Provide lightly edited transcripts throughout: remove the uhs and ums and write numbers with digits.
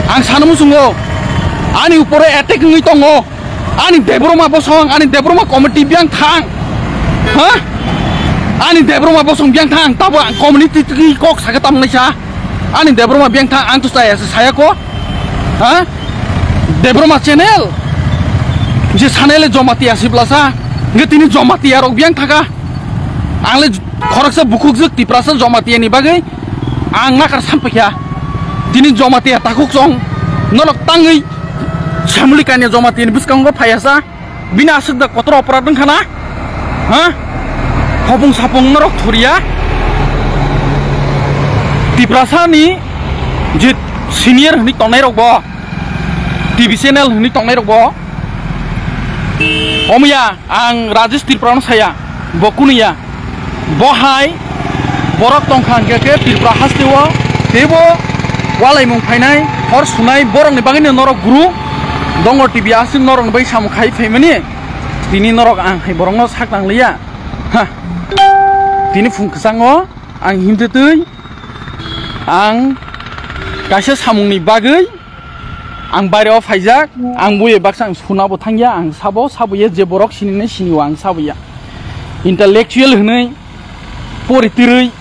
ang sana musungo ani upore attack ngi tongo ani debroma bosong ani debroma community biang thang ha ani debroma bosong biang thang tabo community ki kok sagatam naisa ani debroma biang thang ang tu saya ko ha debroma channel je channel jomati asiblasa ngetini jomati arok biang thaga angle khoraksa bukuk juk tiprasa jomati ani bagai ang nakar sampakya dini jomati takuk song nolok tangi samulikanya jomati ini buskanggo payasa bina asuk da kotor operat dengkana ha hobung sapung norok thuria tiprasa ni je senior ni tongnai rok bo TV channel ni tongnai rok bo omya ang Rajesh Tirpran saya bokunia bohai borok tongkhang ke Tirpra hastewo tebo walai mung phainai hor sunai borong ni bangini norok guru dongo TV asing norok bai samu khai phaimani tini norok ang hai borong no saklang liya ha tini fungksango ang himtetui ang kaisa samungni bagai ang baireo faijak ang buye baksang sunabo thangya ang sabuye je borok sinine siniwa ang sabuya intellectual hnai poritirui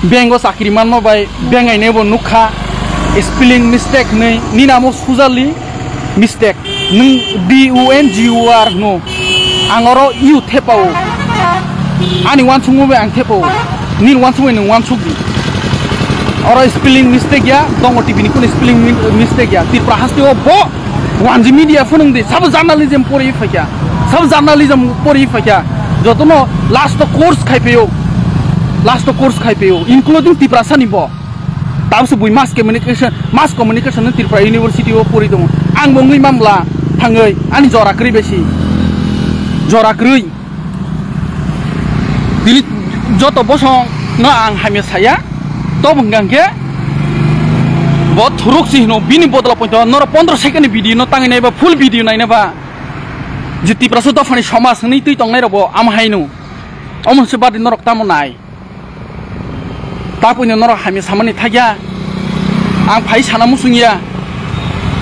bengo sakri manmo bai bengai nebo nukha spelling mistake nei ninamo sujali mistake ning DUNGUR no angoro u thepao ani wanchungu be ang thepao nin wanchungu ning wanchugi ora spelling mistake ya dongo TV ni kun spelling mistake ya Tirpra hasteo bo wanji media phunung de sab journalism pori fakya sab journalism pori fakya jotono last course khaipeyo including Tirpra sani bo tabse bui mass communication Tirpra university o pori dong ang bongui mamla thangei ani jora kri besi jora kri dili joto bosong no ang hamya saya to bangke bot thuruk si no bini botla point nor 15 second video no tangi naiba full video naina ba je Tirpra so to fani samas ni tui tong nai robo am hainu omon se badi norok tamo nai tapunya norok hami samani thagya ang phai sana musungia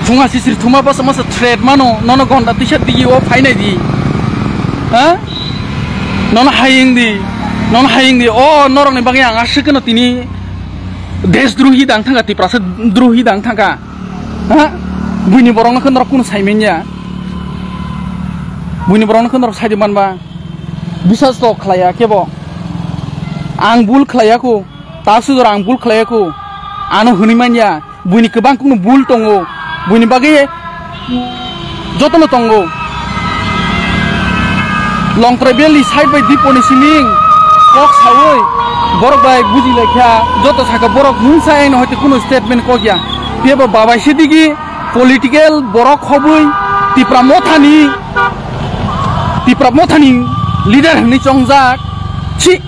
funga sisir thuma ba sama thread mano nono gonda t-shirt digi o phai nai di ha nono haying di o norok ni bagi ang asikeno tini desdruhi dang thanga Tirpra se druhi dang thanga ha buini borong na norok kun saimenya buini borong na norok saidiman ba bisas to khlaya kebo ang bul khlaya ko tasu ang bul khlaya ko ano hunimanya buini kebang kun bul tongo buini bagi jotono tongo long travel side by deep on siling kok sawoi borok bai buji lekha joto saka borok nunsa en hote kuno statement ko gya peba baba sidigi political borok khobui Tirpra mothani leader ni chongjak chi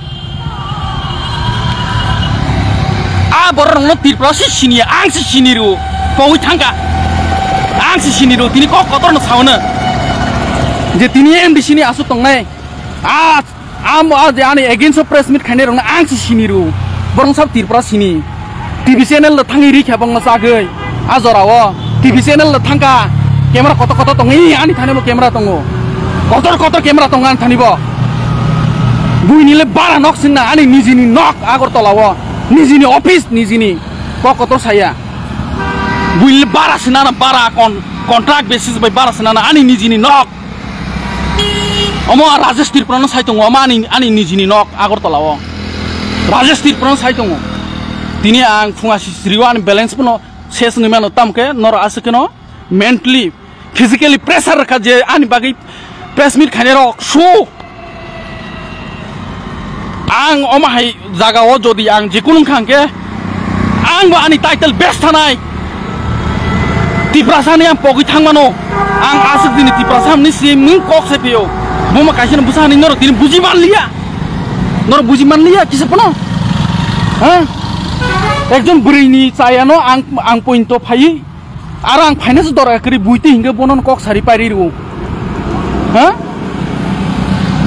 a borok no Tirpra si sini ang si siniru poi thangka ang si siniru tini ko kotor no sauna je tini MDC ni asu tongnai am ani against press meet khane rong ang si siniru borong sab Tirpra sini TV channel la thangi ri khabang ma sagai ajorawo TV channel la thangka camera koto tongi ani thane mo camera tongo kotor camera tongan thani bo buini le bara nok sinna ani nijini nok agor tolawo nijini office nijini kotor saya buini le bara sinana bara contract basis by bara sinana ani nijini nok omo Rajesh Tirpra no saitongo ani nijini nok agor tolawo Rajesh Tirpra no saitongo tini ang funga sisriwan balance puno ses ngimano tamke nor asekeno mentally physically pressure ka je ani bagi press meet khanero shu ang omahai jaga o jodi ang jikunung khangke ang ba ani title best thanai Tirpra sani ang pogi thangmano ang asuk dini Tirpra samni sim ning kok sepio buma kaisina busani nor tin buji man liya kisepono ha ekjon burini chayano ang point to phai arang finance dora kri buiti hinga bonon kok sari pari ru ha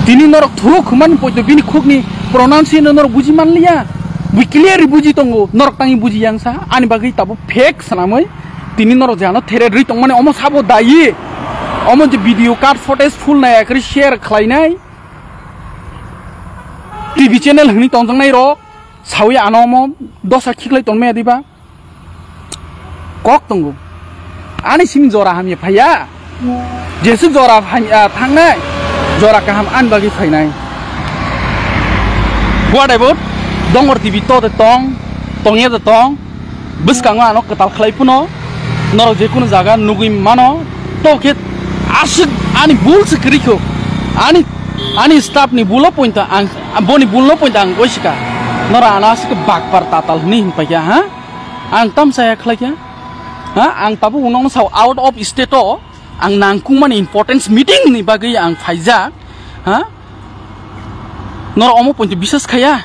tini norok thuru khuman point to bini khukni pronunciation norok buji man liya bui clear buji tongo norok tangi buji yang sa ani bagi tabu fake sanamai tini noro jano there ri tong mane omo sabo dai omo je video card footage full na ekri share khlainai TV channel hni tong jang nai ro sawi anomo dosa khiklai tong me diba kok tongo ani sing jora hamye phaya jesu jora thangnai jora kaham an bagi phainai what about dongor TV to de tongye de tong biskango ano ketal khlai puno noro je kuno jaga nugui mano to ke asik ani bul sekriko ani staff ni bulo pointa ang boni bulo pointa ang goisika nora ana asik bakpar tatal ni himpaya ha ang tam saya khlaiya ha ang tabu unong saw out of state o ang nangkung man importance meeting ni bagi ang phaija ha nora omo pointa bisas khaya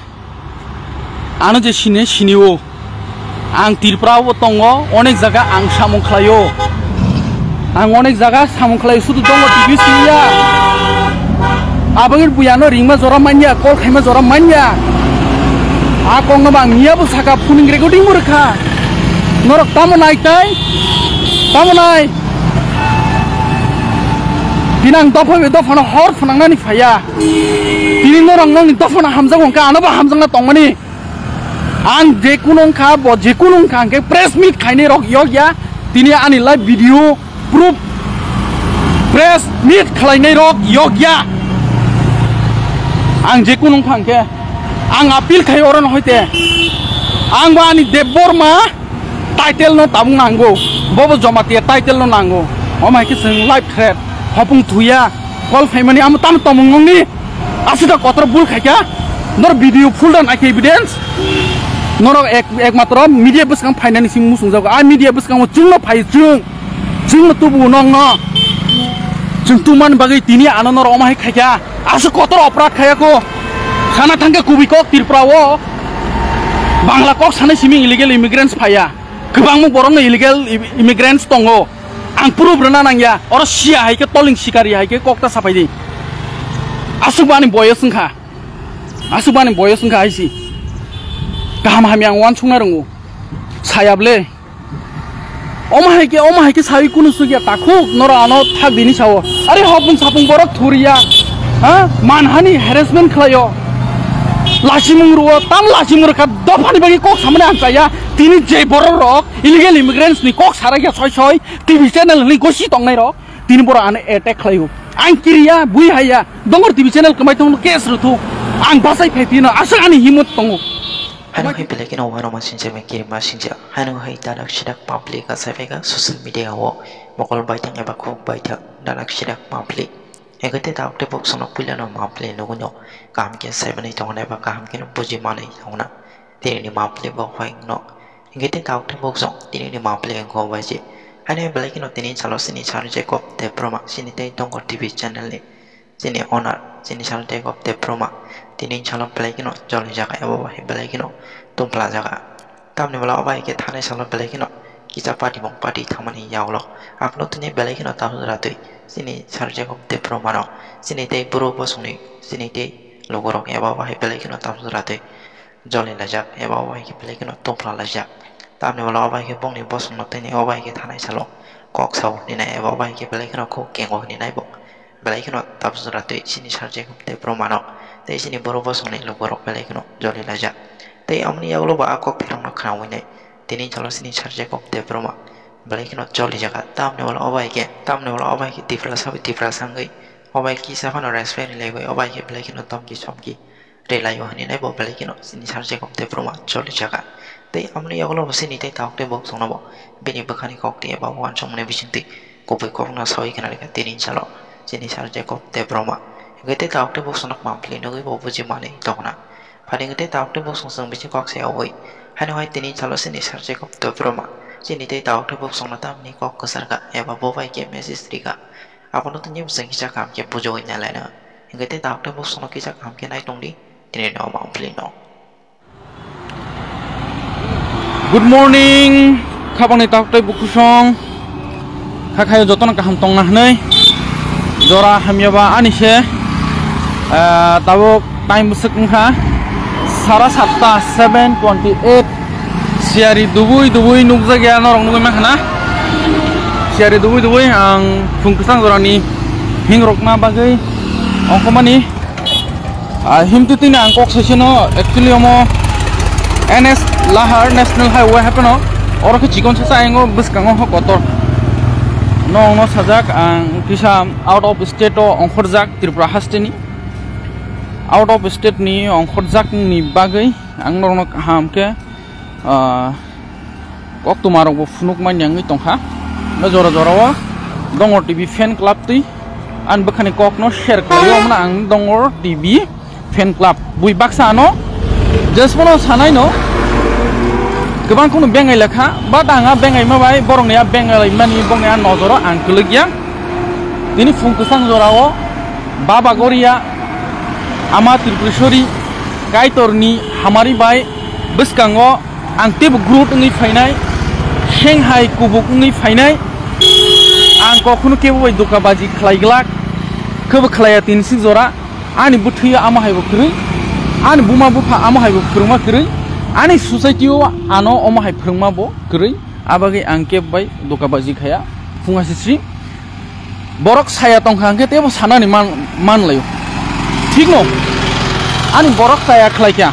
ano je siniwo ang tirprawo tongo onek jaga ang samung khlayo ang onek jaga samung khlayo sudu tongo TV siya abagir buyano ringma jora manya kol khaima jora manya akong bang niya bu saka puning recording murkha norok tamonai tai tamonai binang dofano hor phunangna ni phaya tini norong nong ni dofana hamjang ka anoba hamjang na tongmani ang jekunong kha bo jekunong kha ke press meet khaine rok yogya tini ani live video proof press meet khlaine rok yogya ang jekunong kha ke ang appeal khai oron hoite ang bani deborma title no tabung nango bobo jomati title no nango omai ki sing live thread hopung thuya call family am tam tomong ni asida kotor bul khaika nor video full dan ak evidence nor ek matra media buskang financing musung jago a media buskang jungno phai jung tubu nong no jung tuman bagai tini ano nor omai khaika asu kotor oprat khaya ko khana thangke kubi kok tirprawo bangla kok sane simi illegal immigrants phaya gobang mo borong illegal immigrants tongo ang proof rana nangya or sia haike toling sikari haike kokta sapai di asubani boyosungkha aisi kaham hamyang wan chungna rungu sayable oma haike sawi kunu sugya takhuk nora ano thak dini sawo are hopung sapung borok thuriya ha manhani harassment khlayo lasimung ruo tam lasimur ka dofani bagi kok samne ansaya tini je borok rok illegal immigrants ni kok saraya soy TV channel ni gosi tongnai rok tini boro ane attack khlayo ang kiriya bui haya dongor TV channel kamai tong case rutu ang basai phepina asa ani himut tongo hanu hai peleki no wano masin jeme kiri masin ja hanu hai danak sidak public ka savega social media wo mokol baitang eba ko baitang danak sidak public egate taukte box no pulano maple no gunyo kam ke sebani tongna ba kam ke no puji mane tongna tini ni maple bo hoi no egate taukte box no tini ni maple ko baje hanu peleki no tini chalo sini char je kop te proma sini te tongor TV channel ni sini owner sini chal te kop te proma tini chalo peleki no joli jaga ebo ba peleki no tumpla jaga tamne wala ba ke thane chalo peleki no kita party bong party thamani yawlo apno tini peleki no tahu ratui sini sarja kop te promano sini te puro bosuni sini te logorok eba ba peleki no tahu ratui joli lajak eba ba ke peleki no tumpla lajak tamne wala ba ke bong ni bosung no tini oba ke thane chalo kok sau ni na eba ba ke peleki no ko kengo ni nai bong peleki no tahu ratui sini sarja kop te promano te sini puro bosuni logorok peleki no joli lajak te amni yawlo ba akok pirang no khawai nai tini chalo sini sarja kop te proma peleki no joli jaga tamne wala oba ke tifra sangai oba ki safano respect ni lego oba ke peleki no tomki somki relayo hani nai bo peleki no sini sarja kop te proma joli jaga te amni yawlo sini te taukte bok songna bo bini bakhani kokti eba wan somne bisinti kopai kokna soi kana ka tini chalo sini sarja kop te proma gete taukte bok sonak mampli no bo buji mane tokna phani gete taukte bok song bisi kok se awoi hanu hai tini chalo sini sarja kop te proma sini te taukte bok songna tam ni kok kasarga eba bo bai ke message trika apono tanyem sangisa kam ke pujo ina lena gete taukte bok sonak kisa kam ke nai tongdi tini no mampli no good morning khabani taukte bukusong khakhayo jotona kaham tongna hnai jora hamyaba anise tabo time busuk ngha sara 7:28 siari dubui nukjagya norong nugui makhana siare duwi ang fungkusang jorani hingrokna bagai ongkomani himtutina ang kok sesino actually omo NS Lahar National Highway hapeno oro ke chikon sa engo buskango ho kotor no sajak ang kisa out of state o ongkhorjak Tripura hasteni out of state ni ongkhorjak ni bagai ang norno hamke kok tumarok bo funuk manyang ni tongkha no jora wa dongor TV fan club tui an bakhani kok no share khlayo amna ang dongor TV fan club bui baksa no just mono sanai no गोबां खौनो बेंगाइ लेखा बा दाङा बेंगाइ माबाय बरंनिया बेंगाइ मानि बंनिया नजरो आं गोलैगिया दिनै फुंखोसां जराव बाबागरिया आमा त्रिपुरेश्वरी गायतरनि हामारि बाय बसकांगो आं तेब ग्रुटनि फायनाय शेंहाइ कुबुकनि फायनाय आं कखनो केबो दुकाबाजी खलायग्लाक खोब खलाया तिनसि जरा आनि बुथैया आमा हायबो खरै आनि बुमा बुफा आमा हायबो फोरोंमा खरै ani society o ano omo hai phungma bo krei abagi angke bai dokabaji khaya funga sisi borok saya tongkhang ke tebo sanani man layo ঠিক no ani borok saya khlai kya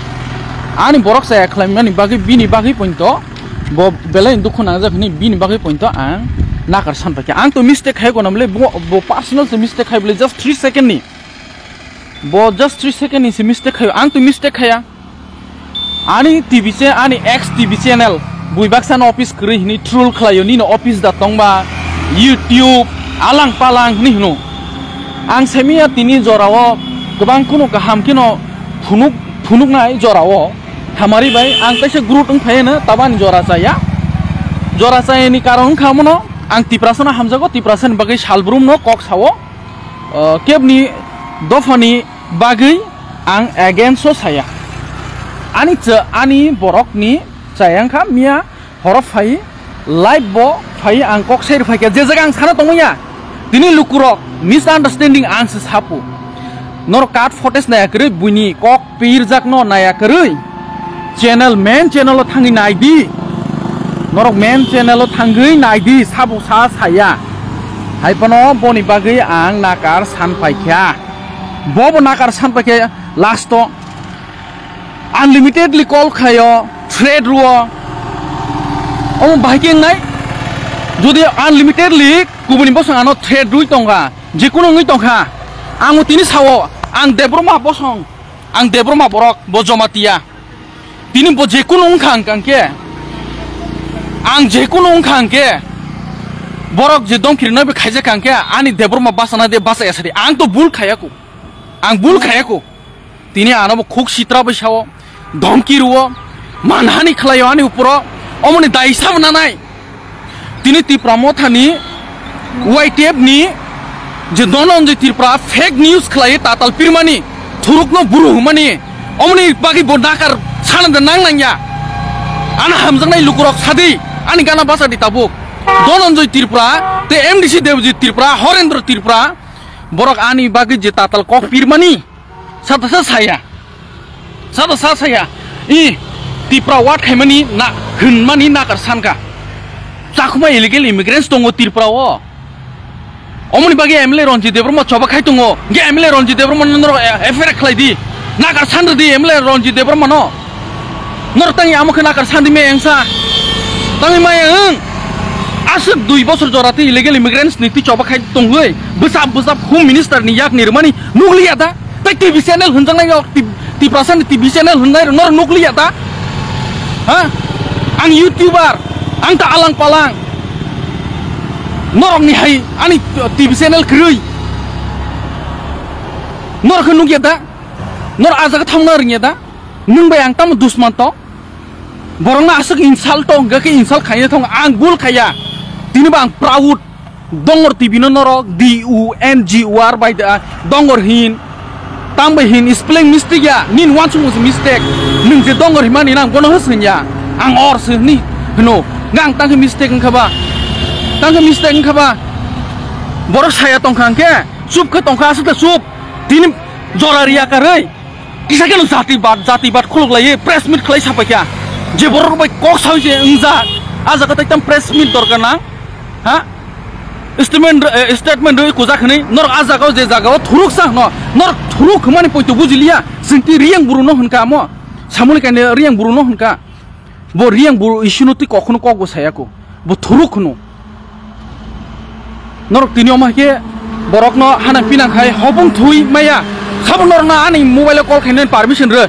ani borok saya khlai mani bagi bini bagi pointo bo belai dukhuna jakni bini bagi pointo ang nakar sanpa kya ang to mistake hai ko namle bo personal to mistake hai bole just 3 second ni bo just 3 second ni mistake hai ang to mistake khaya ani TV se ani X TV channel buibaksan office kri ni troll khlayo ni no office da tongba YouTube alang palang ni no ang semia tini jorawo gobang kuno gaham kino phunuk nai jorawo hamari bai ang kaise group ung phaye na tabani jora saya ni karon khamono ang tiprasana hamjago tiprasan bagai salbrum no kok sawo kebni dofani bagai ang against so saya ani borok ni sayang kha mia horof phai live bo phai ang kok ser phai je jaga ang sana tongya dini lukurok misunderstanding ang se sapu nor card photos na yakre buini kok pir jak no na yakre channel main channel lo thangi nai di norok main channel lo thangi nai di sabu sa saya hai pano boni bagai ang nakar san phai kya bobo nakar san phai kya last to unlimitedly call khayo trade ruo om bahking nai jodi unlimitedly kubuni bosong ano trade rui tonga jekuno ngi tongkha angu tini sawo ang debroma bosong ang debroma borok bojomatia tini bo jekuno ungkhang kangke ang jekuno ungkhang ke borok je dongkiri nabe khaija kangke ani debroma basana de basa yasari ang to bul khayaku tini anabo khuk sitra basawo ধমকি রুও মানহানি খালায় আনি উপর অমনি দায়সাম নানাই তিনি ত্রিপুরামথানি YTF নি যে দনঞ্জয় Tripura fake news খালায় তাতাল পিরমানি থুরুকনো Bru হুমানি অমনি বাকি বডাকার সানাদে নাংনাংয়া আনা হামজাংনাই লুকুরক সাদি আনি গানা বাসাদি তাবুক দনঞ্জয় ত্রিপুরা তে এমডিসি দেবজি ত্রিপুরা হরেন্দ্র ত্রিপুরা বরক আনি বাকি যে তাতাল cock পিরমানি সাতাসা saya i Tripura wat khaimani na hunmani nakar sanka chakuma illegal immigrants tongo Tripura o omni bagi MLA Ronjit Debroma choba khai tongo ge MLA Ronjit Debroma nor affair khlai di nakar sandri di MLA Ronjit Debroma no nor tangi amukhe nakar sandi me engsa tangi mai ang asuk 2 bosor jorati illegal immigrants ni ti choba khai tongoi besap home minister ni yak nirmani nukliya da tai TV channel hunjangnai yok Tiprasan TV channel hundai nor nukliya ta ha ang YouTuber ang ta alang palang norong ni hai ani TV channel krui nor khunung ya ta nor ajaga thangna ring ya ta nung bai ang tam dusman to borong na asuk insult to ga ke insult khaya thong ang bul khaya tini bang proud dongor TV no norok DUNGOR by the dongor hin tambai hin spelling mistake ya nin wan chung mistake ning je dongor himani nang gono hsin ya ang or se ni no ngang tang mistake khaba borok saya tongkhang ke sup ke tongkha su te sup tin joraria karai kisa ke jati bat khuluk lai press meet khlai sapakya je borok bai kok sai je ingja aja ka tam press meet dorkar na ha statement roi ko jakhni nor ajagao je jagao thuruk sa no nor thuruk mani poito bujilia sinti riang buru no hunka mo samuli kane riang buru no hunka bo riang buru ishunuti kokhono kokgo sayako bo thuruk no nor tini oma ke borok no hana pina khai hobong thui maya sabon nor na ani mobile call khainen permission re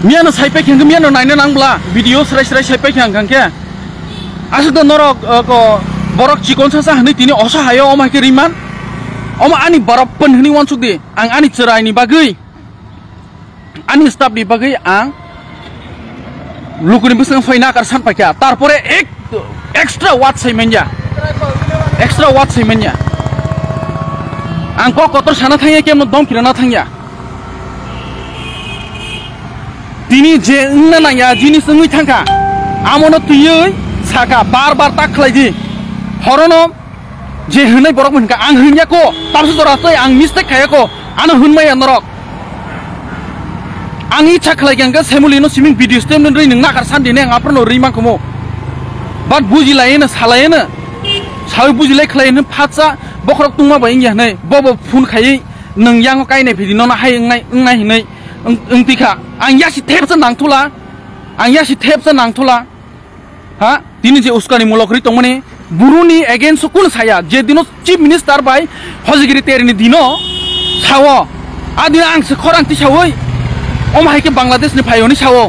miano saipe kheng miano naina nangbla video srai saipe khang khangke asukda norok ko borok chikon sa hani tini osa hayo oma ke riman oma ani barapan hani wansukdi ang ani cerai ni bagai ani stop di bagai ang lukuni bisang faina kar san pakya tarpore ek extra watt saimenya ang ko kotor sana thangya kem dom kirana thangya tini je na na ya jinis ngui thangka amono tuyoi saka bar tak khlaidi horono je hunai borok munka ang hunya ko tarsu dora toi ang mistake khaya ko ana hunmaya norok ang icha khlaigang ga semulino siming video stem nri ning nakar sandi ne ngaprno rima komo bat buji laina salaina sawi buji lai khlaina phatsa bokrok tungma baing ya nei bobo phun khai nang yang kai nei video na hai ngai nei tika ang yasi thepsa nangtula ha tini je uskani mulokri tongmani buruni against kun saya je dino chief minister bai hojigiri terini dino sawo adina ang se khorang ti sawoi om haike bangladesh ni phayoni sawo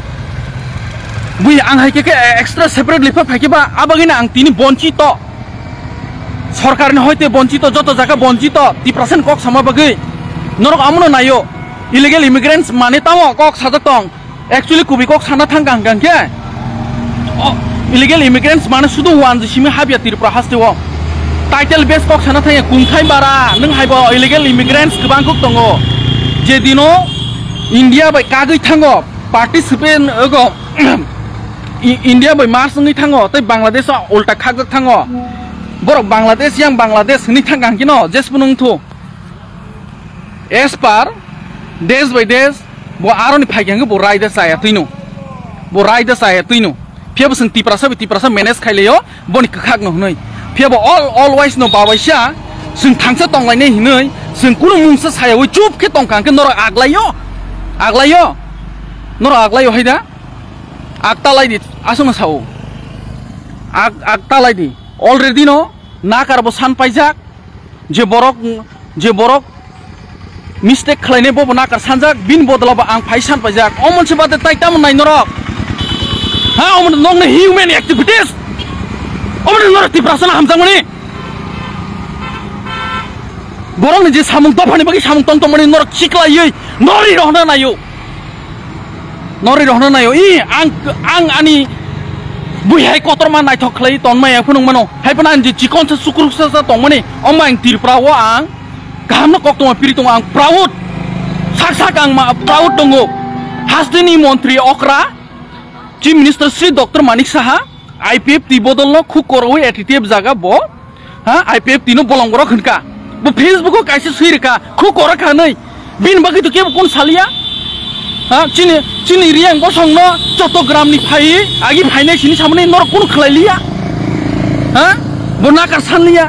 bui ang haike ke extra separate lifa phaike ba abagina ang tini bonchito সরকার হইতে বঞ্চিত যত জায়গা বঞ্চিত 3% cock সামা বাগৈ নরক আমনো নাইও illegal immigrants মানে তাও কক সাজাতং एक्चुअली कुबी কক साना थांगां गांके इलिगेल इमिग्रेंट्स माने सुदु वान जिसिमे हाबिया त्रिपुरा हास्तेव टाइटल बेस কক साना थांगे कुंखाय बारा नों हाइबो इलिगेल इमिग्रेंट्स गोबां কক दङ जे दिनो इंडिया बाय कागै थांगो पार्टिसिपेट अगो इंडिया बाय मार्च नि थांगो तै बांग्लादेश उल्टा खागक थांगो बरक बांग्लादेश yang बांग्लादेश नि थांगां किनो जेसबुनुं थु एस पार देश बाय देश bo aroni phaigengo bo raida saya tuino phiabo sing tiprasa manage khaileyo boni khak no hnoi phiabo always no bawaisa sing thangsa tonglai hinoi sing kuno mungsa saya oi chup ke tongkang ke noro aglayo haida aktalai di asuna sao aktalai di already no nakarbo san paijak je borok mistake khlaine bobo nakar sanjak bin bodolaba ang phaisan pajak omon se bade taitam nai norok ha omon nongne human activities omon norok ti prasana hamjangmani borong ni je samung dofani bagi samung tongtongmani norok chiklaioi nori rohna nayo I ang ani buihai kotorma nai thok khlai tonmai phunung mano haipanan je chikon se sukruksa sa tongmani omang tirpra wa ang Kamu kok tuh pilih tuh ang proud, sak ang proud donggo. Hasdeni Menteri Okra, Chief Minister Sri Dr. Manik Saha, IPF ti bodol no kukoroi attitude jaga bo, ha IPF ti no bolong borok henka, bo Facebook ko kaisi suir ka, kukorak hanai, bin bagi tuh kiam kun salia, ha cini riang bosong no, coto gram ni pai, agi pai ne sini samane nor kun khlailia, ha bo nakar sanlia.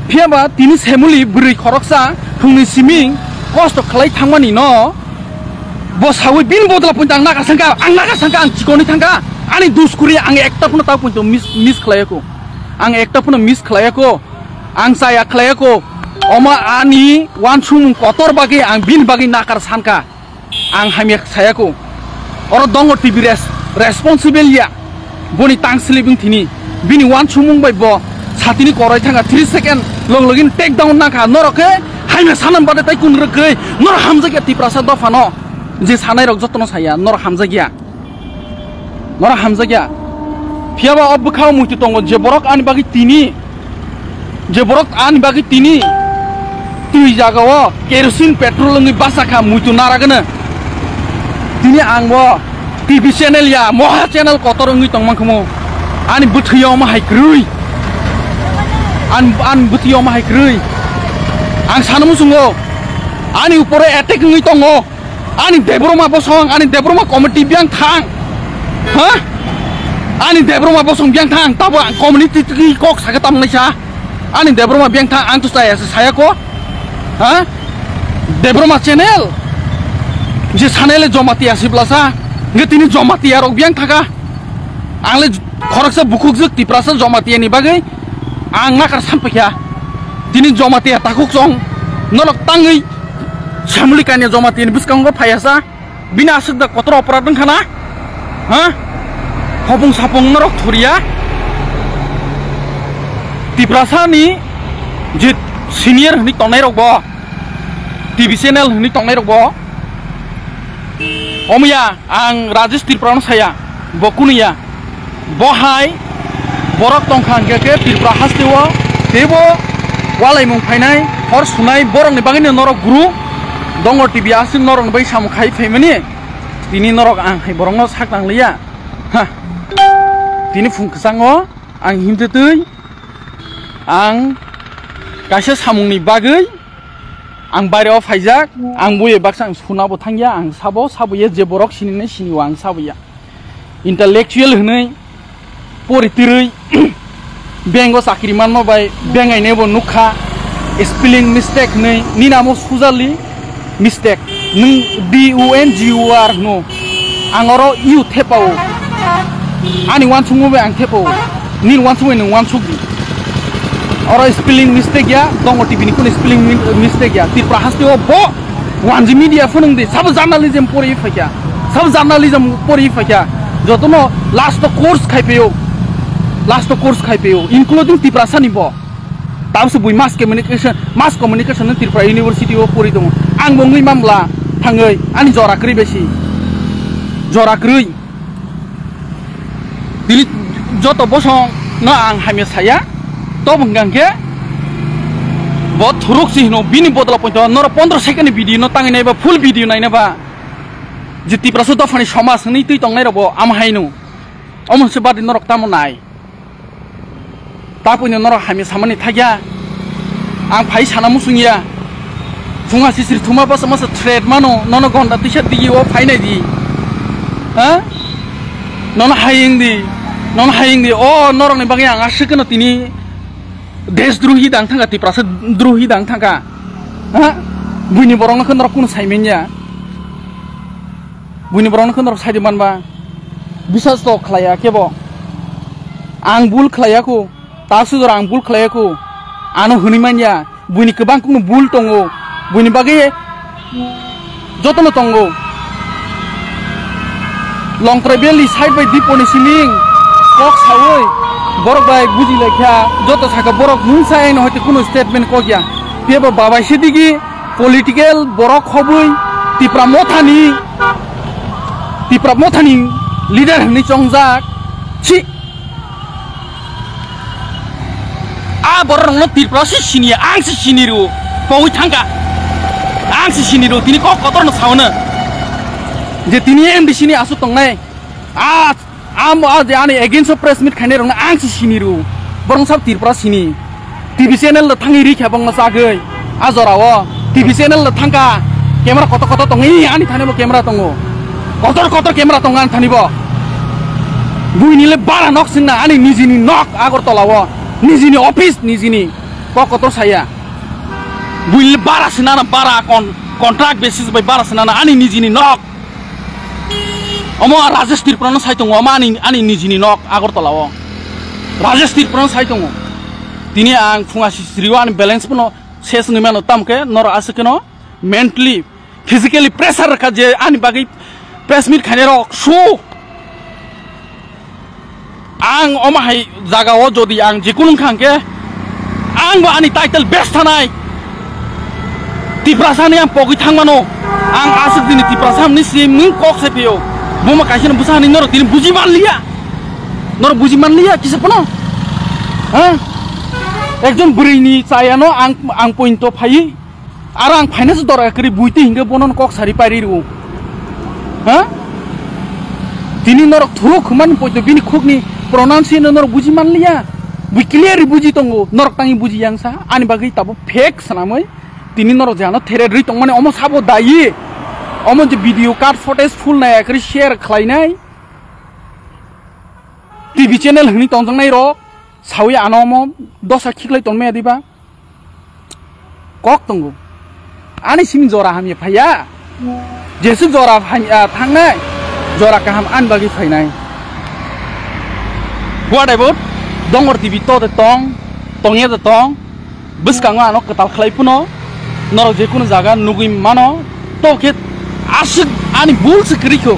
Phiaba tini semuli buri khoroksa phungni siming kosto khlai thangmani no bo sawi bin bodla puntang nakar sangka ang chikoni thangka ani duskuri ang ekta puno ta punto miss khlayako ang ekta puno miss khlayako ang saya khlayako oma ani wan sum kotor bagi ang bin bagi nakar sangka ang hamyak sayako oro dongo tv responsible ya boni tang sleeping tini bini wan sumung bai bo satini korai thanga 3 second login take down na kha noroke haina sanam bade tai kun rokei nor hamjagya ti prasad dofano je sanai rok jotno saya nor hamjagya phiaba obkhau muti tongo je borok ani bagi tini tui jagao kerosene petrol ngi basa kha muti naragana tini angbo tv channel ya moha channel kotor ngi tongmang khmo ani buthiyo ma haikrui an butiyo ma haikrui ang sanamu sungo ani upore attack ngi tongo ani debroma bosong ani debroma committee biang thang ha ani debroma bosong biang thang tabo community ki kok saga tam nai sa ani debroma biang thang ang tu saya ko ha debroma channel je channel jomati asiblasa ngetini jomati arok biang thaka angle khoraksa bukuk juk tiprasa jomati ni bagai ang nakar sampekya tini jomati takuk jong nolok tangi samuli kanya jomati ni buskang go phayasa bina asuk da kotro aparat dang khana ha hopung sapung norok thuria tiprasa ni je senior ni tongnai rok bo TV channel ni tongnai rok bo omya ang Rajesh Tripura saya bokunia bohai borok tongkhang ke Tripura hastewo tebo walai mung phainai hor sunai borok ni bangini norok guru dongo TV asing norok bai samu khai phaimani tini norok ang hai borok no saklang liya ha tini fungksango ang himtetui ang kaisa samungni bagai ang baireo faijak ang buye baksang sunabo thangya ang sabuye je borok sinine siniwa ang sabuya intellectual hnai poritirui bengo sakri manmo bai bengai nebo nukha spelling mistake nei ninamo sujali mistake ning DUNGUR no angoro u thepao ani wan chungo be ang thepao nin wan chungo ning wan chugi oro spelling mistake ya dongo TV ni kun spelling mistake ya Tripura hastewo bo wanji media phunung de sab journalism pori fakya sab journalism pori fakya jotono last course khaipeyo including Tripura sani bo tabse bui mass communication ni Tripura University o pori dong ang bongui mamla thangai ani jora kri besi jora kri dili joto bosong na ang hamya saya to bangke bot thuruk si no bini bodla pointo nor 15 second video no tangi nai ba full video nai na ba je Tripura so to phani samas ni tui tong nai robo am hainu amon se badi norok tamo nai tapunya norok hamya samani thagya ang phai sana musungya funga sisir thuma ba samasa thread mano nono gonda t-shirt digi o phai nai di ha nono haying di o norok ni bagi ang asikeno tini desdruhi dang thanga Tripura se druhi dang thanga ha buini borong na khnor kun saimenya buini borong na khnor saidiman ba bisas to khlaya kebo ang bul khlaya ko tasu dor ang bul khlaya ko ano hunimanya buini kebang kun bul tongo buini bagi jotono tongo long trebeli side by deep on siling kok sawoi borok bai buji lekha joto saka borok munsai no hote kuno statement ko gya pebo baba sidigi political borok khobui Tripura mothani leader ni chongjak chi a borok no Tripura sini ang sini ru poi thanga ang sini ru tini ko kotor no sauna je tini MDC ni asu tongnai am ani against press meet khane rong ang sini ru borong sab Tripura sini TV channel la thangi ri khabang ma sagai ajorawo TV channel la thangka camera koto tongi ani thane mo camera tongo kotor camera tongan thani bo buini le bara nok sinna ani nijini nok Agartalawo nijini office nijini kotor saya buini le bara sinna na bara contract basis by bara sinna na ani nijini nok omo Rajesh Tripura no saitongo ani nijini nok Agartalawo Rajesh Tripura no saitongo tini ang funga sisriwan balance puno ses ngimano tamke nor asekeno mentally physically pressure ka je ani bagi press meet khane rok su ang oma hai jaga o jodi ang jikunung khangke ang ba ani title best thanai Tripura sani ang pogi thangmano ang asuk dini Tripura samni si ming kok sepio buma kaisina busani nor tin buji man liya kisapono ha ekjon burini chayano ang pointo phai arang finance dora kri buite hinga bonon kok sari pari ru ha tini norok thuruk man poito bini khukni pronunciation norok buji man liya bui clear buji tongo norok tangi buji yangsa ani bagi tabo fake sanamoi tini norok jano there ri tong mane omo sabo dai omo je video card footage full na ekri share khlainai TV channel hini tongjang nai ro sawi anomo dosa khiklai tonme adiba kok tongo ani sim jora hamye phaya jesu jora thangnai jora kaham an bagi phainai buat ebot dongor TV to te tongye te tong buskang ano ketal khlai puno noro jekunu jaga nugui mano to ke asik ani bul sekriko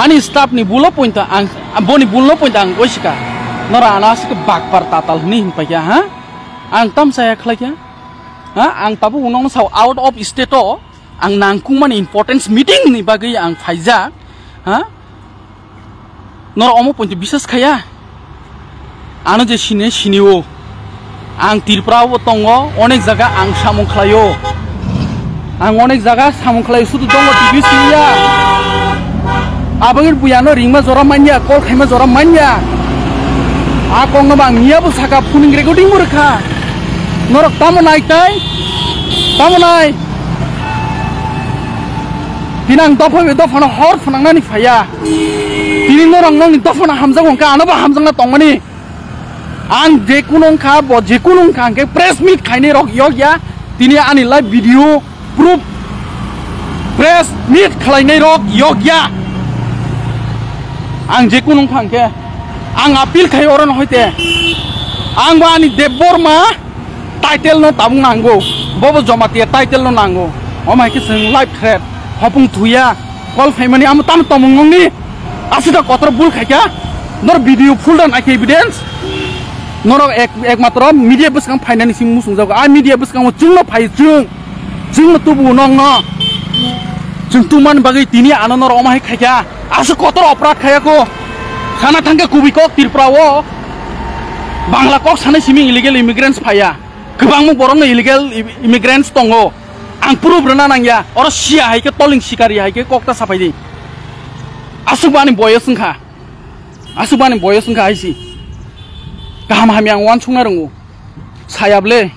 ani staff ni bulo point ang boni bulo point ang oisika nora anas ke bakpar tatal ni paya ha ang tam saya khlaiya ha ang tabu unong sau out of state to ang nangkung man importance meeting ni bagi ang faiza ha nora omo point bisas khaya ano je siniwo ang tirprawo tongo onek jaga ang samung khlayo ang onek jaga samung khlayo sudu tongo TV siya abangir buyano ringma jora manya kol khaima jora manya akong na bang niya bu saka puning recording mo rekha norok tamonai pinang dofana hor fanang ni phaya tini norong nong dofana hamjang ka ano ba hamjang na tongmani ang jekunong ka bo jekunong ka ke press meet khaine rok yogya tini ani live video proof press meet khlainai rok yogya ang jekunong ka ke ang appeal khai oron hoite ang bani deborma title no tabung nango bobo jomati title no nango omai ke sing live thread hopung thuya call family am tam tomong ni asida kotor bul khaika nor video full dan evidence noro ekmatro media buskang financing musung jaga a media buskang jungno phai jungno tubu nong no jung tuman bagi tini ano noro omai khaika asu kotor oprat khaya ko sana thangka kubi kok tirprawo bangla kok sana simi illegal immigrants phaya gobang mo borong illegal immigrants tongo ang proof rena nangya oro sia haike toling sikari haike kokta sapai di asubani boyosungkha haisi kaham hamyang wan chungna rungu sayable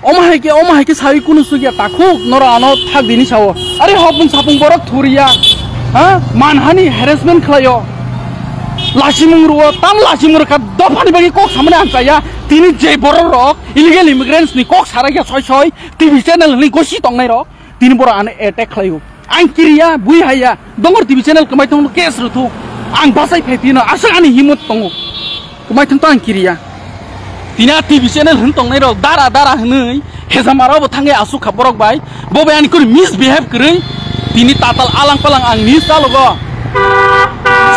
omahike sawi kunu sugya takhuk nora ano thak dini sawo are hopung sapung borok thuriya ha manhani harassment khlayo lasimung ruwa tam lasimur ka dofani bagi kok samne ansaya tini je borok rok illegal immigrants ni kok saragya soy TV channel ni gosi tongnai rok tini boro ane attack khlayo ang kiriya bui haya dongor TV channel kamai tong case rutu ang basai phepina asani himut tongo kumai tentang kiriya tina TV channel hentong nai rok dara hnei hezamara bo thangai asu khaborok bai bobe ani kur misbehave krei tini tatal alang palang ang news alogo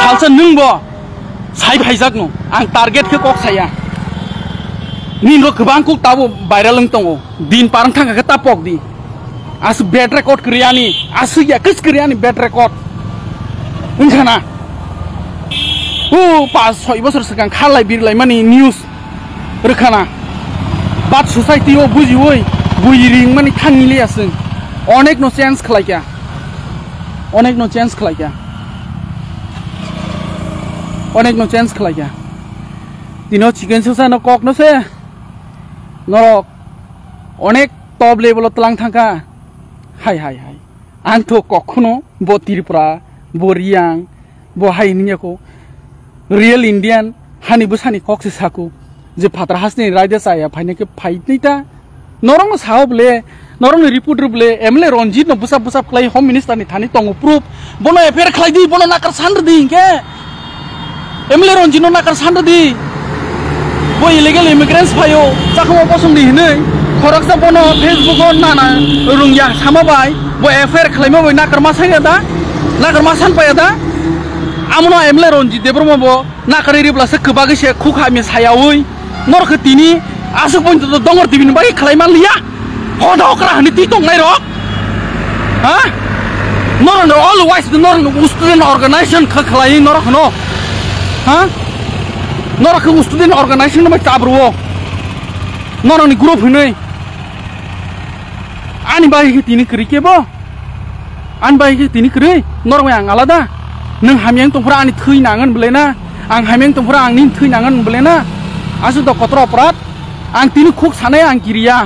salsa nungbo sai phaijak no ang target ke kok saya nin ro khbang kuk tabo viral ang tongo din parang thanga ka tapok di asu bad record kriyani asu ya kis kriyani bad record unkhana pas 6 বছর সিগাং খালাই বিরলাই মানি news রখানা Baat society ও বুঝি ওই বুইরিং মানি থাংলি আসেন অনেক no change খালাইকা তিনো chicken Sosa ন cock নসে নরক অনেক top level তলাং থাকা high আং তো কখনো ব ত্রিপুরা ব রিয়াং ব high নিয়াকো real Indian hani busani kokse saku je phatra hasni raide saya phaine ke phaitita norong saoble norong report ruble emle ronjit no busap klai home minister ni thani tongo proof bono affair khlai di bono nakar sand di ke emle ronjit no nakar sand di bo illegal immigrants phayo chakmo posong di hinei khoraksa bono Facebook on nana rungya samabai bo affair khlai mo nakar masan payada amono emle ronji debroma bo nakari ribla se khbagi se khukha mi sayawi nor khetini asuk pon to dongor tibin bagi khlaiman liya hodo kra hani ti tong nai rok ha nor no always the nor student organization khlai nor no ha nor khu student organization ma tabruo nor ni group hinai ani bagi khetini kri ke bo an bagi khetini kri nor ma alada neng hamyang tongfra ani thui nangan belena ang hamyang tongfra ang nin thui nangan belena asu do kotro oprat ang tini khuk sanai ang kiriya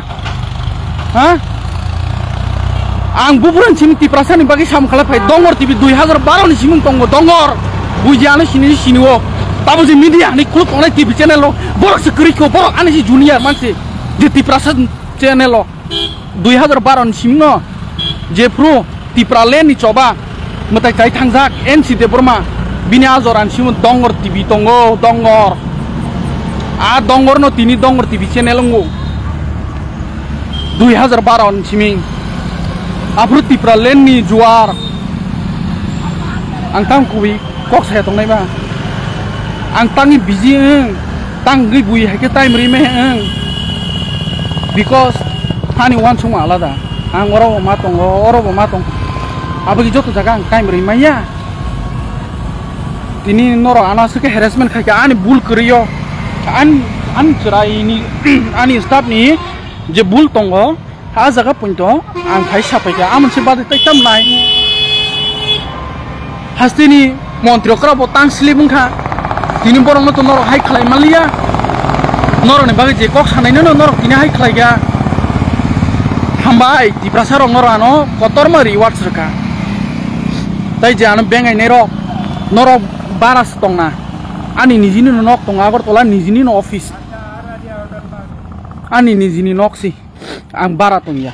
ha ang buburan chimi ti prasani bagi sam khala phai dongor tibi 2012 ni simung tongo dongor buijiano sini wo tabu je media ni kut onai TV channel lo borok se kri ko borok ani si junior manse je Tiprasa channel lo 2012 simno je pro Tipralen ni coba metai cai tangjak NC de Burma bini azoran simu dongor TV tongo dongor dongor no tini dongor TV channel ngo 2012 siming apru Tipralen ni juar angtang kui kok saya tong nai ba angtangi busy tang gui bui hai ke time ri me because hani wan chung alada ang oro ma tong abagi joto jaga time ri maya tini noro ana se ke harassment khai ka ani bul kriyo an cerai ni ani staff ni je bul tongo ha jaga punto ang khai sapai ka amon se bad tai tam nai hastini montri okra botang slip kha tini borong no to noro hai khlai malia noro ne bagi je kok sanai no noro tini hai khlai ga hambai Tiprasa rong noro ano kotor ma rewards reka tai jana bengai ne ro noro baras tongna ani nijini no nok tong agor tola nijini no office ani nijini nok si ang bara tong ya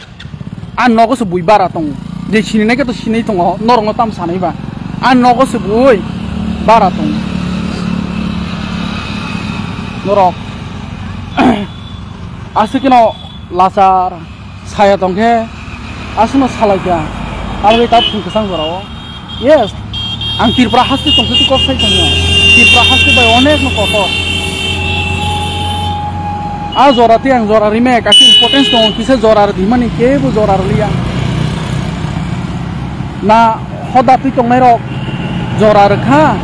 an nogo se bui bara tong je sini ne ke to sini tong noro ngotam sanai ba an nogo se bui bara tong noro asikino lasar saya tongke asino salaiga alwe tap pun kesang boro yes ang Tirpra hasti tongke tu kok sai tongya Tirpra hasti bai onek no koto zorati ang zorari me kasi importance tong kise zorar dimani ke bu zorar liya na hodati tong nai ro zorar kha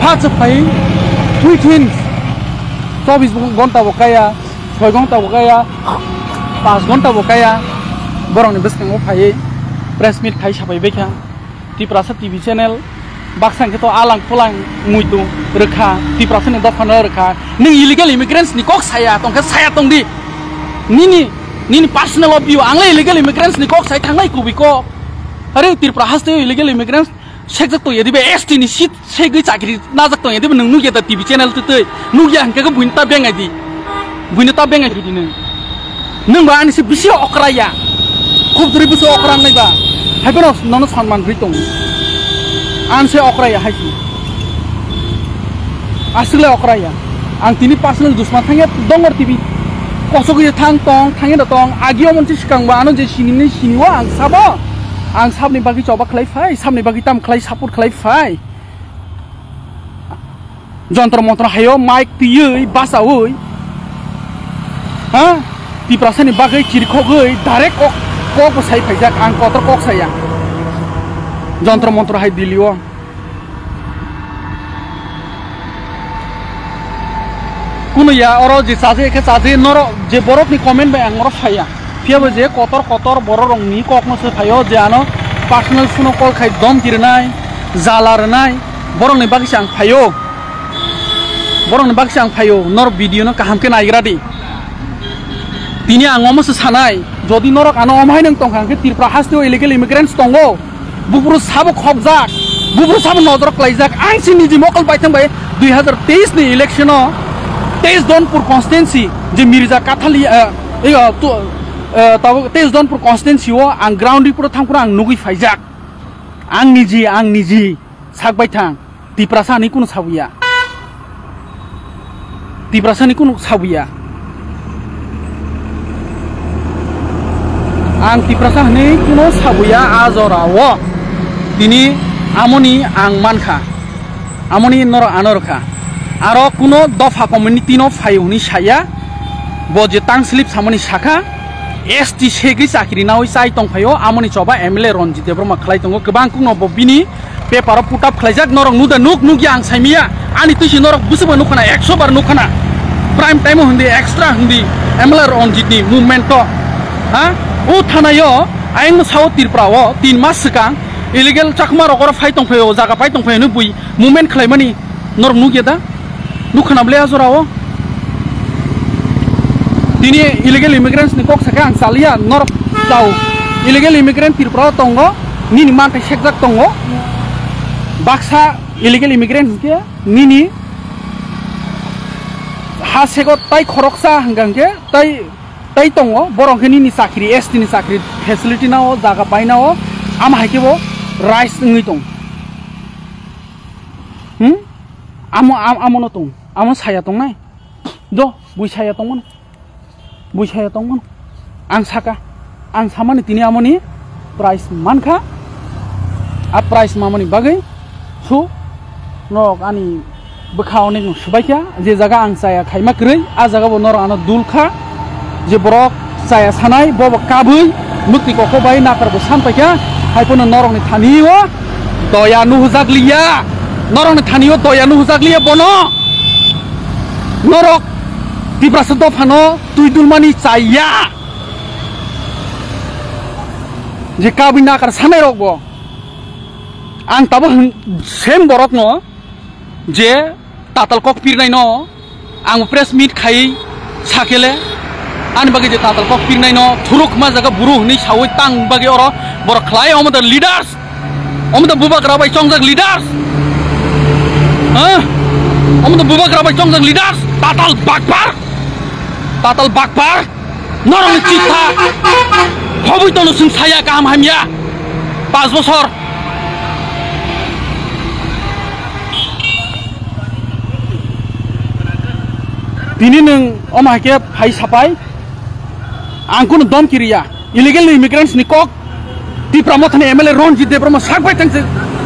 phat pai tuitin 24 ঘন্টা বকায়া 6 ঘন্টা বকায়া 5 ঘন্টা বকায়া borong ni besang o phai press meet khai sapai bekha Tiprasa TV channel baksang ke to alang pulang muitu rekha Tiprasa ni dofan rekha ning illegal immigrants ni kok saya tong ke saya tong di nini personal of you angle illegal immigrants ni kok saya thangai ku biko are Tiprasa illegal immigrants sekjak to yedi be ST ni sit segui chakri najak to yedi nung nugia ta TV channel tu tei nugia hangke ko buinta bengai di nung ba ani se bisi okraya khub dri bisi okran nai ba haibero nono sanman ri tong an se okraya haiki asile okraya ang tini personal dusman thange dongor TV kosogui thang tong thange da tong agio monchi sikang ba ano je sini wa ang sabo ang sabni bagi coba khlai phai sabni bagi tam khlai support khlai phai jontro montro hayo mic tiyei basawoi ha Tiprasa ni bagai chirkhogoi direct kok sai phaijak ang kotor kok saya jontro montro hai dilio kuno ya oro je saje noro je borok ni comment bai ang oro phaya piabo je kotor bororong ni kok no se phayo je ano personal phone call khai dom tirnai jalarnai borong ni bagi sang phayo nor video no kaham ke naigradi tini angom se sanai jodi norok ano omhai nang tong khang ke Tirpra hasteo illegal immigrants tongo buburu sabo khobjak buburu sabo nodor klaijak ang sini ji mokal baithang bai 2023 ni election o 23 Donpur constituency je Mirza Kathali tabu 23 Donpur constituency o ang ground report thangpura ang nugui phaijak ang niji sak baithang Tiprasa ni kuno sabuya ang Tiprasa ni kuno sabuya azorawo tini amoni ang mankha amoni noro anorkha aro kuno dofa community no phayuni saya boje tang slip samoni saka ST segi sakri nawi sai tong phayo amoni choba MLA Ronjit Debroma khlai tongo kebang kuno bobini paper put up khlaijak norong nuda nuk yang saimia ani tusi norok busaba nukhana 100 bar nukhana prime time hundi extra hundi MLA Ronjit ni movement to ha o thanayo aing sao Tirpra o 3 mas sakang illegal chakma rokor phai tong phayo jaga phai tong phayo nu bui movement khlaimani norok nugyada nukhana ble azorao tini illegal immigrants ni kok sakang salia norok tau illegal immigrant Tirpra tongo nini mantai sekjak tongo baksa illegal immigrants ke nini ha sego tai khoroksa hangangke tai tongo borong ke nini sakri ST ni sakri facility na o jaga paina o am haikebo rice ngui tong amono tong amo saya tong nai do bui saya tong ang saka ang samani tini amoni price manka a price mamani bagai su nok ani bekhao ni subaikya je jaga ang saya khaima krei a jaga bo nor ana dulkha je borok saya sanai bo kabui mukti ko bai nakar bo sampakya haipon norong ni thaniyo doya nu huzakliya norong ni thaniyo doya nu huzakliya bono norok tibrasodo phano tuidulmani chaya je kabui nakar sanai rok bo ang tabo sem borok no je tatal kok pirnai no ang press meet khai sakele an bagi je tatal kok pirnai no thuruk ma jaga buru ni sawai tang bagi oro bor khlai omda leaders omda bubak rabai chongjak leaders ha omda bubak rabai chongjak leaders tatal bakpar norong chitha hobui tono sing saya kam hamya 5 বছর Tini neng omah ke hai sapai angkun dom kiriya illegal immigrants ni kok di pramothane MLA Ronjit Debrama sakbai tang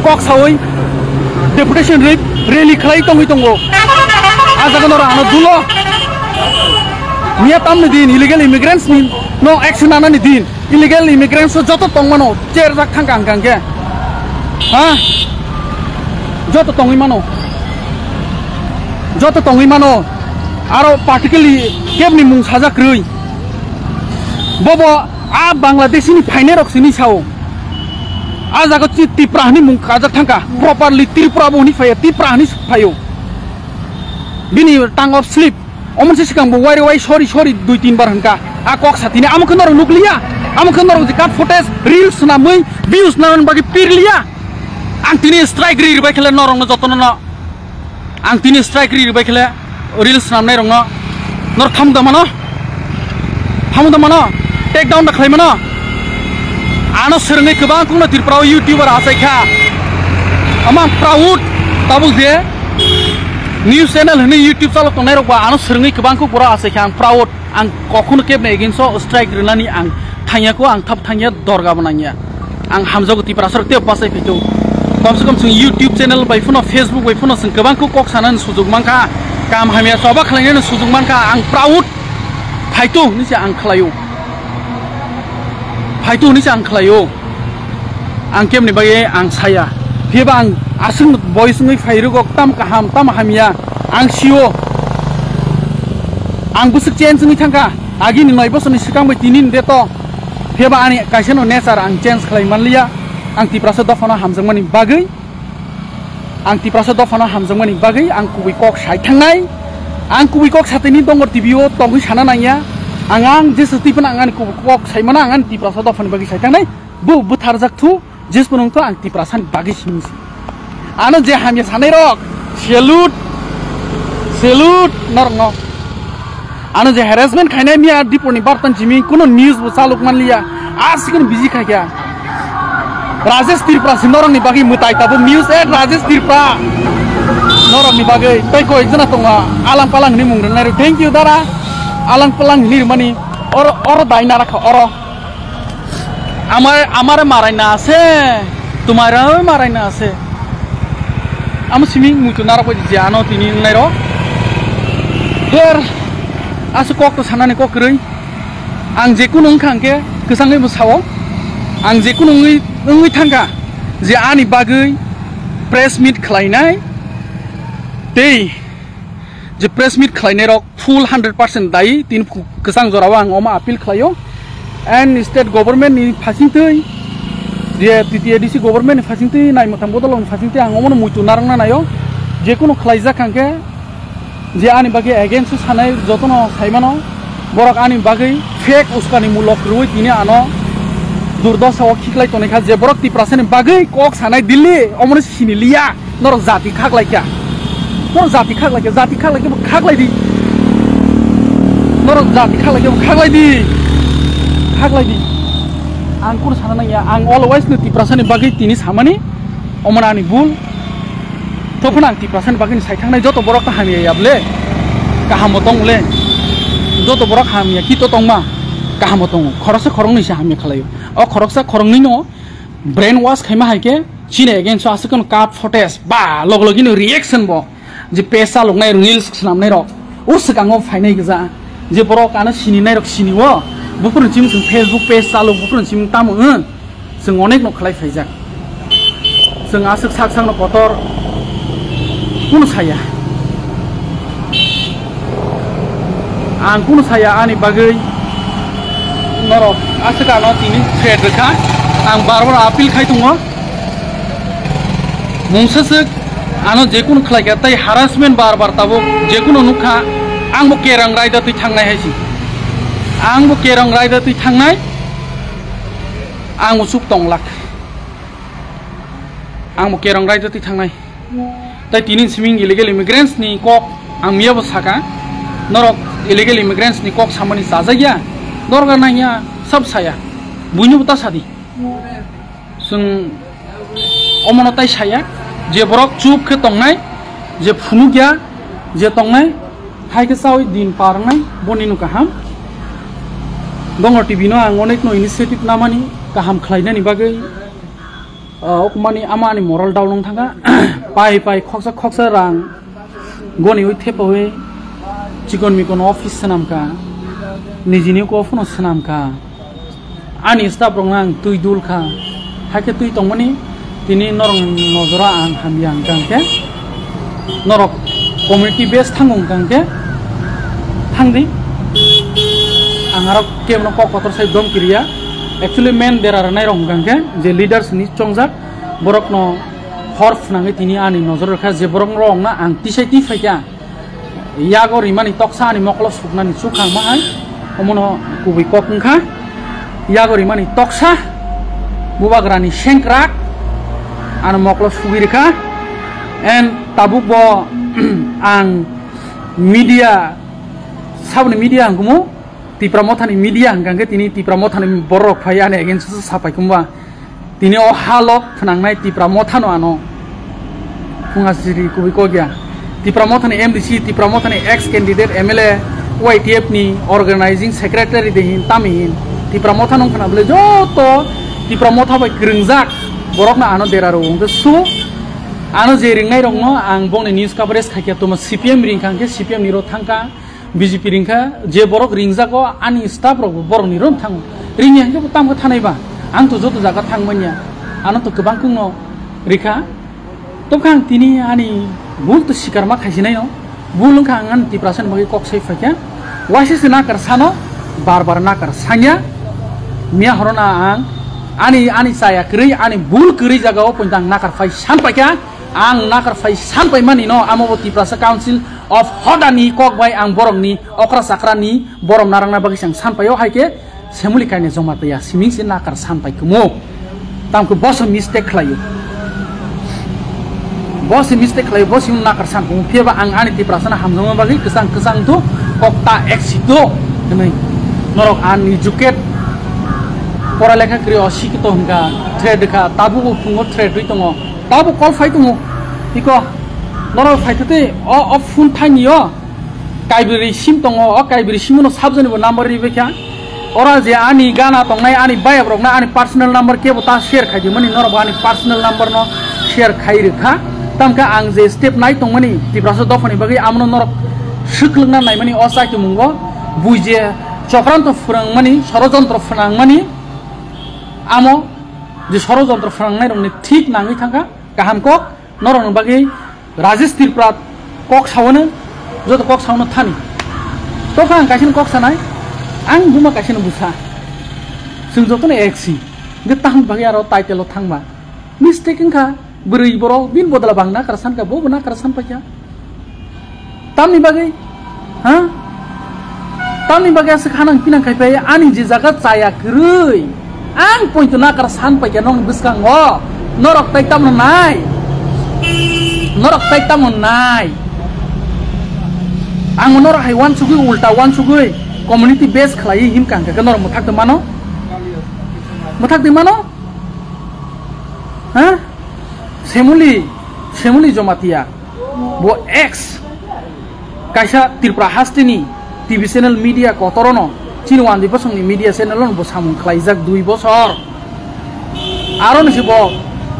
kok sawai deputation rally khlai tongi tongo ajaga nora ana dulo niya tamne din illegal immigrants ni no action ana ni din illegal immigrants joto tongmano cher jak thang kang ke ha joto tongi mano aro particularly kebni mung sajak rui bobo a Bangladeshi ni phaine rok sini sao a jaga chi tiprahni mung kajak thangka properly tripura boni phaya tiprahni phayo bini tang of sleep omon se sikang bo wai sorry 2-3 bar hanka a kok satine amukh nor nukliya amukh nor kat footage reels na mui views na bagi pirliya ang tini strike ri bai khele norong no jotono no ang tini strike ri bai khele reels namnai rong no nor thamda mano take down da khlaimano ano serngai kebang kungna tirprao youtuber asaikha ama proud tabu je news channel hne youtube chalo tongnai rok ba ano serngai kebang ku pura asaikha ang proud ang kokhuno kebne against strike rinani ang thanya ko ang thap thanya dorga bananya ang hamjago tiprasar te pasai pito komse kom sung youtube channel bai phuno facebook bai phuno sung kebang ku kok sanan sujug mangka kam hamia soba khlainai sujug manka ang proud phaitu ni se ang khlayo ang kemni baye ang saya pheba ang asung voice ngai phairugok tam hamia ang sio ang busuk change ni thangka agi ni noi bosoni sikang bai tinin deto pheba ani kaiseno nature ang change khlai manliya ang tiprasa dofana hamjangmani bagai ang kubi kok sai thangnai ang kubi kok satini dongor tibio tongui sana nanya ang jesu tipana ang kubi kok sai mana ang tiprasa dofani bagi sai thangnai bu tharjak thu jes punung to ang tiprasan bagi simsi ano je hamya sanai rok salute norno ano je harassment khainai mia diponi bartan jimi kuno news bu saluk manliya asikun busy khaikya Rajesh Tirpra sinorong ni bagi mutai tabu news Rajesh Tirpra norong ni bagi tai ko ekjana tonga alang palang ni mung nai thank you dara alang palang ni mani oro daina rakha oro amare marai na ase tumara marai na ase am siming mutu nara ko jano tini nai ro her asu kok to sanani kok rei ang jekunu khangke kesangai bu sawo ang jekunu ngui thangka je ani bagai press meet khlainai tei je press meet khlainai rok full 100% dai tin kesang jorawa ang oma appeal khlayo and state government ni phasingtei je TTADC government ni phasingtei nai motham bodolong phasingtei ang omono muitu narangna nayo je kono khlaijak kangke je ani bagai against sanai jotono saimano borok ani bagai fake uskani mulok rui tini ano durdosa o khiklai tonai kha je borok ti prasani bagai kok sanai Delhi omone siniliya norok jati khaklai kya norok jati khaklai khaklai di norok jati khaklai di ang kur sana nang ya ang always nu tiprasani bagi tini samani omanani bul topnang tiprasan bagi ni saithang nai joto borok kaham ya ble kaham tong le joto borok ham ya kito tong ma kaham tong khoroksa khorong ni sa ham ya khlayo o khoroksa khorong ni no brain wash khaima haike chine again so asukon cut photos ba log logi no reaction bo je pesa log nai reels snam nai rok ursakango phainai gja je borok ana sini nai rok sini wo bufur chim sung Facebook page salu bufur chim tamu sung onek no khlai phaijak sung asuk sak sang no kotor kuno saya ang kuno saya ani bagai norok asuka no tini thread rekha ang barbar appeal khai tungo mungsasuk ano jekun khlai ga tai harassment barbar tabo jekuno nukha ang bo kerang raida tui thangnai haisi ang bo kerang raida tui thangnai ang bo sup tonglak ang bo kerang raida tui thangnai tai tinin siming illegal immigrants ni kok ang mia bo saka norok illegal immigrants ni kok samani sajaya dorga nanya sab saya buinu buta sadi sung omonotai saya je borok chup ke tongnai je phunu gya je tongnai hai ke sawi din parnai boninu kaham dongor tv no ang onek no initiative namani kaham khlaina ni bagai okmani amani moral down thanga pai khoksa rang goni oi thepowe chikon mikon office sanam ka nijini ko phone sanam ka ani staff rongang tui dul kha hake tui tongmani tini norong nojora ang hamyang kangke norok community based thangung kangke thangdi angarok kemno ko kotor sai dom kriya actually men there are nai rong kangke je leaders ni chongjak borok no horf nangai tini ani nojor rakha je borok rong na ang tisai ti faikya yago rimani toksa ni moklo sukna ni sukhang ma hai omono kubi kokungkha yago rimani toksa bubagrani shenkrak an moklo subirka and tabuk bo ang media sabni media angkumu ti pramothani media angkangke tini ti pramothani borok phayane against sapai kumba tini o halok thnangnai ti pramothano ano fungasiri kubiko gya ti pramothani MDC ti pramothani ex candidate MLA YTF ni organizing secretary dehin tamin ti pramothano khana bole joto ti pramotha bai kringjak borokna ano deraro ongke su ano je ringnai rongno ang bongni news coverage khaikya toma CPM ringkangke CPM niro thangka BJP ringka je borok ringjako ani staff rok borok niro thang ringya ke tamko thanai ba ang to joto jaga thangmanya ano to kebang kungno rika tokang tini ani bul to sikar ma khaisinai no bulung khangan ti prasan bagi kok sai fakya wasis na kar sano bar na kar sanya mia horona ang ani saya kri ani bul kri jaga o puntang nakar fai sampai kya ang nakar fai sampai mani no amoboti prasa council of hodani kok bai ang borong ni okra sakrani borom narang na bagi sang sampai yo haike semuli kaine jomata ya siming sin nakar sampai kumo tamku boso mistake khlayo bosi mistake khlayo bosi nakar sampai pieba ang ani ti prasana hamjoma bagi kesang tu kokta exito denai norok an educate pora lekha kri osikito hingka thread kha tabu fungo thread ri tongo tabu call phai tongo iko norok phaitete o phone thainio kaibri sim tongo o kaibri simuno sabjani bo number ri bekha ora je ani gana tongnai ani bayab rokna ani personal number ke bo ta share khai dimani norok ani personal number no share khai rekha tamka ang je step nai tongmani tibraso dofani bagi amno norok shiklungna naimani osai ki mungo buije chokranto phurangmani sorojontro phurangmani amo je sorojontro phrangnai rongni thik nangi thanga kaham kok norong bagi rajesh tirprat kok sawono joto kok sawono thani to khang kasin kok sanai ang buma kasin busa sung joto ne exi ge tang bagi aro title thangba mistake kha buri boro bin bodala bangna karsan ka bo bana karsan pakya tamni bagi ha tamni bagi sakhanang pinang kai pai ani je jaga chaya krui ang point na kar san pa yanong biskang o norok tai tam nai norok tai tamon nai ang norok hai wan sugui ulta wan sugui community base khlai him kang ka norok muthak de mano ha semuli jomatia bo ex kaisa Tripura hastini TV channel media kotorono Chinwan di pasong ni media channel on bo samung khlaijak 2 bosor aron si bo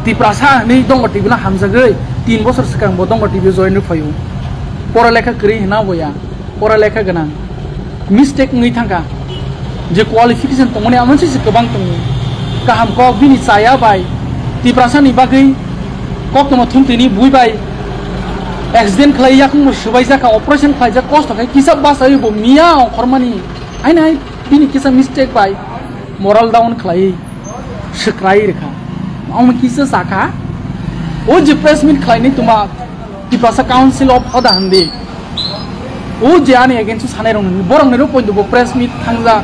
Tripura sa ni dong TV na hamjagai 3 bosor sikang bo dong TV join phayu pora lekha kri hina boya pora lekha gana mistake ngi thangka je qualification tongone amonsi se kobang tong kaham ko bini saya bai Tripura sa ni bagai kok tong thumtini bui bai accident khlai yak mo subai jaka operation khlai jak cost kai kisab basai bo mia khormani ai nai bini kisa mistake bai moral down khlai skrai rekha am kisa saka o je press meet khlai ni tuma Tripura sa council of oda hande o je ani against sanai rong ni borong ni ro point bo press meet thangja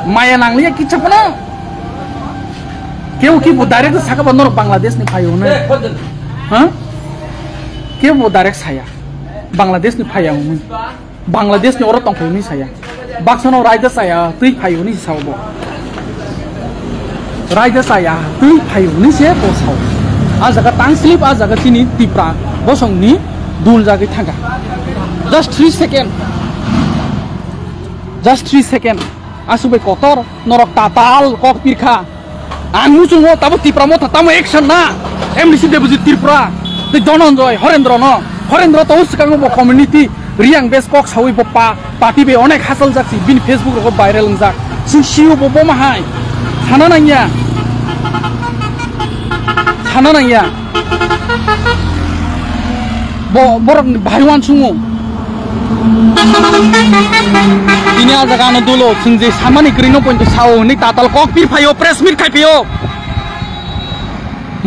maya nangli kichapna কেউ কি direct সাকা বন্ধর বাংলাদেশ নি ফাইও না হ্যাঁ কেউ direct সায়া বাংলাদেশ নি ফাইও মুই বাংলাদেশ নি ওরা তং ফাইও নি সায়া বাক্সনো রাইদা সায়া তুই ফাইও নি সাওবো রাইদা সায়া তুই ফাইও নি সে তো সাও আ জায়গা টাং স্লিপ আ জায়গা চিনি Tripura বসংনি দুল জায়গায় থাকা জাস্ট 3 সেকেন্ড আসুবে কতর নরক তাতাল cock পিরখা ang musuh mo tabo Tripura mo tamo action na MDC deputy Tripura te Dhananjay Horendra to sikang bo community riang base kok sawi bo party be onek hasal jaksi bin Facebook ro viral jak sing siu bo mahai sana nanya bo borok bhaiwan sungu ini aja kan dulu singje samani krino point sao ni tatal kok pir phayo press meet khai pio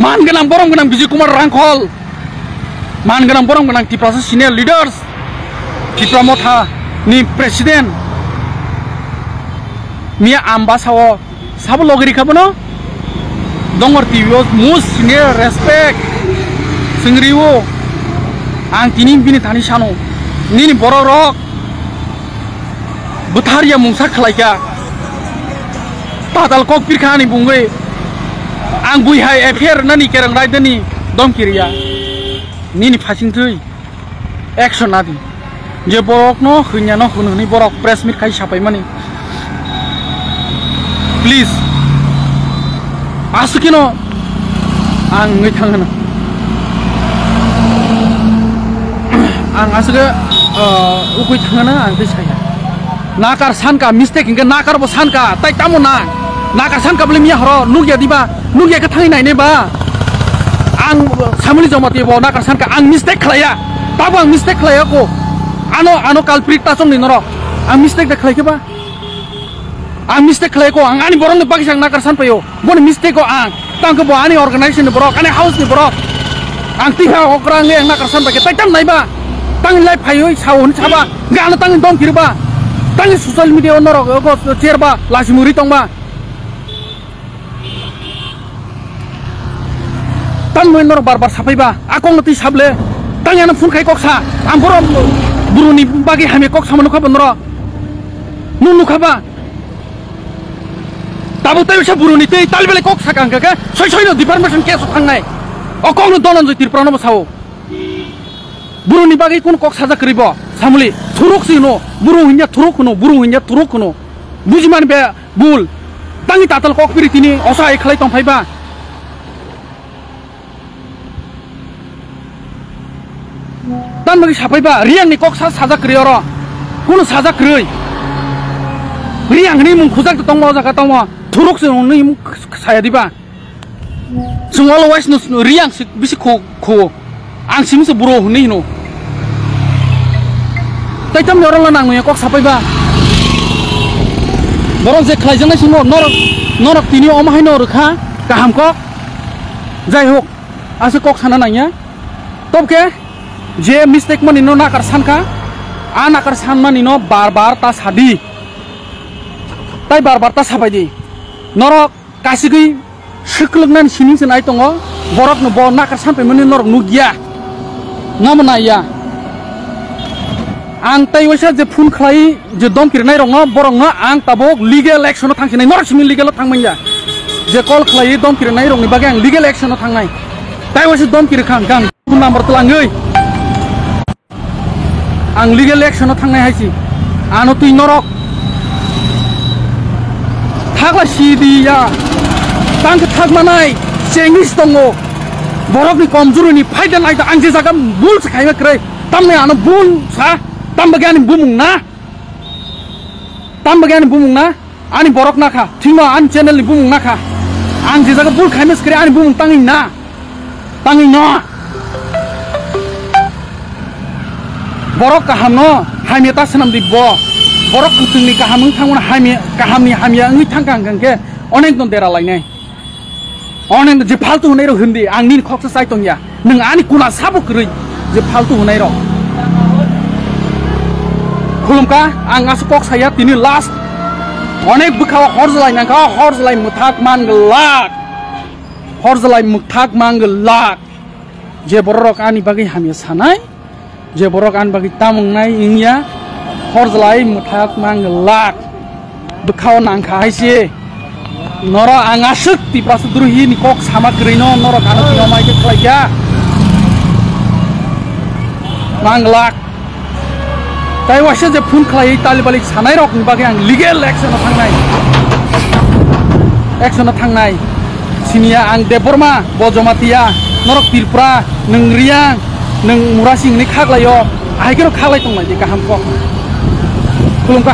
man ganang borong ganang Vijay Kumar Rangkhol man ganang borong ganang Tripura senior leaders Tripura motha ni president mia amba sao sab logri khabono dongor tvio most senior respect singriwo ang tinim bini thani sano nini borok Butaria mungsa khlaika tatal kok pirkhani bungwe ang bui hai affair nani kerang raidani dom kiriya nini phasing thui action nadi je borok no khunya no khununi borok press meet khai sapai mani please asukino ang ngai thangana ang asuga ukui thangana ang desaya nakar sanka mistake inga nakar bo sanka tai tamo na nakar sanka bole mia horo nugya diba nugya ka thangi nai ne ba ang samuli jomati bo nakar sanka ang mistake khlaya tabo ang mistake khlaya ko ano culprit ta song ni noro ang mistake da khlai ke ba ang mistake khlai ko ang ani borong bagi sang nakar san payo bon mistake ko ang tang ko bo ani organization ni borok ani house ni borok ang tiha okrang le ang nakar san pa ke tai tam nai ba tang lai phayo saun chaba gana tang dom kirba tang social media onor ko cherba lasimuri tongba tan moi nor bar sapaiba akong nati sable tang yana phun khai koksa am borom buruni bagi hame kok samanu kha bonro nunu khaba tabu tayo sa buruni te talbele kok sakang ka soi no department case thangnai okong no Dhananjay Tripura no sao buruni bagi kun kok saja kribo samuli thuruk sino buru hinya thuruk kuno bujiman be bul tangi tatal kok piri tini osai khlai tong phaiba tan bagi sapaiba riang ni kok saja krioro kun saja kroi riang ni mung khujak tong ma jaka tong ma thuruk sino ni saya diba sungol wais no riang bisi kho ang simse buru huni no tai tam yorong la nang kok sapaiba borong je khlaijang nai sino norok tini omahai no rkha kaham kok jai hok ase kok sana nanya tobke je mistake mani no nakar sanka a nakar san mani no bar ta sadi tai bar ta sabai di norok kasigi sekelengnan sini senai tongo borok no bo nakar sampai meni norok nugia ngamana ya ang tai wasa je phun khlai je dom kirnai rong borok no ang tabok legal action thangsinai norok simi legal thangmanya je call khlai dom kirnai rong ni bagang legal action thangnai tai wasa dom kir khang gang number telangei ang legal action thangnai haisi ano tui norok thakla sidi ya tang thakmanai cengis tongo borok ni komjuru ni faida nai da angje jaga bul sakai kre tamne ano bul sa tam bagani bumung na ani borok na kha thima an channel ni bumung na kha angje jaga bul khaimes kre ani bumung tangi no borok kaham no haimia ta sanam dibbo borok kutingni kaham thanguna haimia ngi thangkang gangke onek don dera lainai onek je faltu hunai ro hindi angni khoksa sai tongya nung ani kuna sabu krui je faltu hunai ro khulumka ang asukok saya tini last onek bukhawa horzlai nangka horzlai muthak mangelak je borok ani bagi hamia sanai je borok an bagi tamung nai ingya horzlai muthak mangelak bukhawa nangka haisi noro angasuk ti prasedruhi ni kok sama krino noro kana tino mai ke klaya manglak tai wasa je phun khlai tali balik sanai rok ni bagi ang legal action thangnai sinia ang deborma bojomatia norok tirpra nengria neng murasing ni khaklayo aigero khalai tonglai je kaham kok kulumka